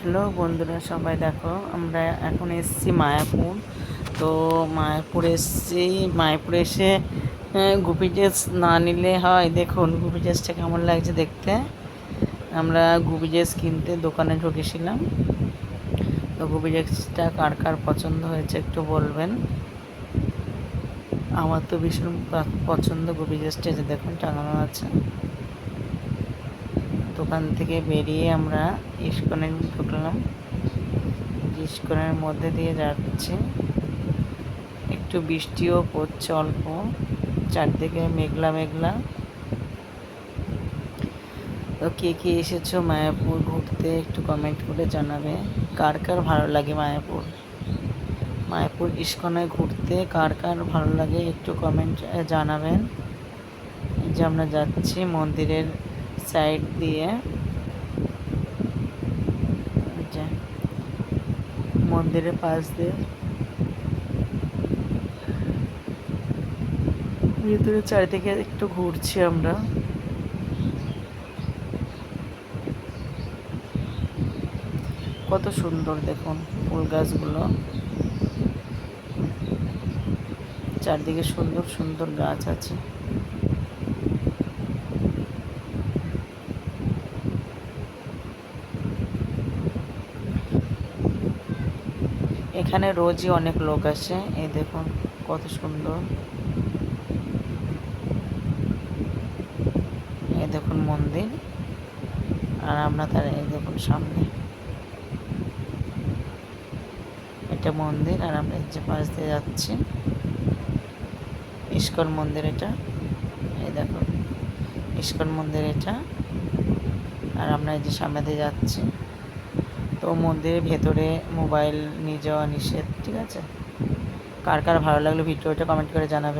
Hello বন্ধুরা, সবাই দেখো আমরা এখন এসেছি মায়াপুর। তো মায়াপুর এসেছি, মায়াপুরে এসে গুপি ড্রেস না নিলে হয়। দেখুন গুপি ড্রেসটা কেমন লাগছে দেখতে। আমরা গুপি ড্রেস কিনতে দোকানে ঢুকেছিলাম। তো গুপি ড্রেসটা কার কার পছন্দ হয়েছে একটু বলবেন। আমার তো ভীষণ পছন্দ গুপি ড্রেসটা, যে দেখুন টাঙানো আছে। দোকান থেকে বেরিয়ে আমরা ইস্কনে ঢুকলাম। ইস্কনের মধ্যে দিয়ে যাচ্ছি, একটু বৃষ্টিও পড়ছে অল্প, চারদিকে মেঘলা মেঘলা। তো কে কে এসেছো মায়াপুর ঘুরতে একটু কমেন্ট করে জানাবে। কার কার ভালো লাগে মায়াপুর, মায়াপুর ইস্কনে ঘুরতে কার কার ভালো লাগে একটু কমেন্ট জানাবেন। এই যে আমরা যাচ্ছি মন্দিরের সাইড দিয়ে, যে মন্দিরের পাশ দিয়ে ভিতরে চারিদিকে একটু ঘুরছি আমরা। কত সুন্দর দেখুন ফুল গাছগুলো, চারদিকে সুন্দর সুন্দর গাছ আছে। এখানে রোজই অনেক লোক আসে। এই দেখুন কত সুন্দর, এই দেখুন মন্দির, আর আমরা তার এই দেখুন সামনে এটা মন্দির, আর আমরা যে পাশ দিয়ে যাচ্ছি ইস্কন মন্দির এটা। এই দেখুন ইস্কন মন্দির এটা, আর আমরা এই যে সামনে দিয়ে যাচ্ছি। তো মন্দিরের ভেতরে মোবাইল নিয়ে যাওয়া নিষেধ, ঠিক আছে। কার কার ভালো লাগলো ভিডিওটা কমেন্ট করে জানাবে।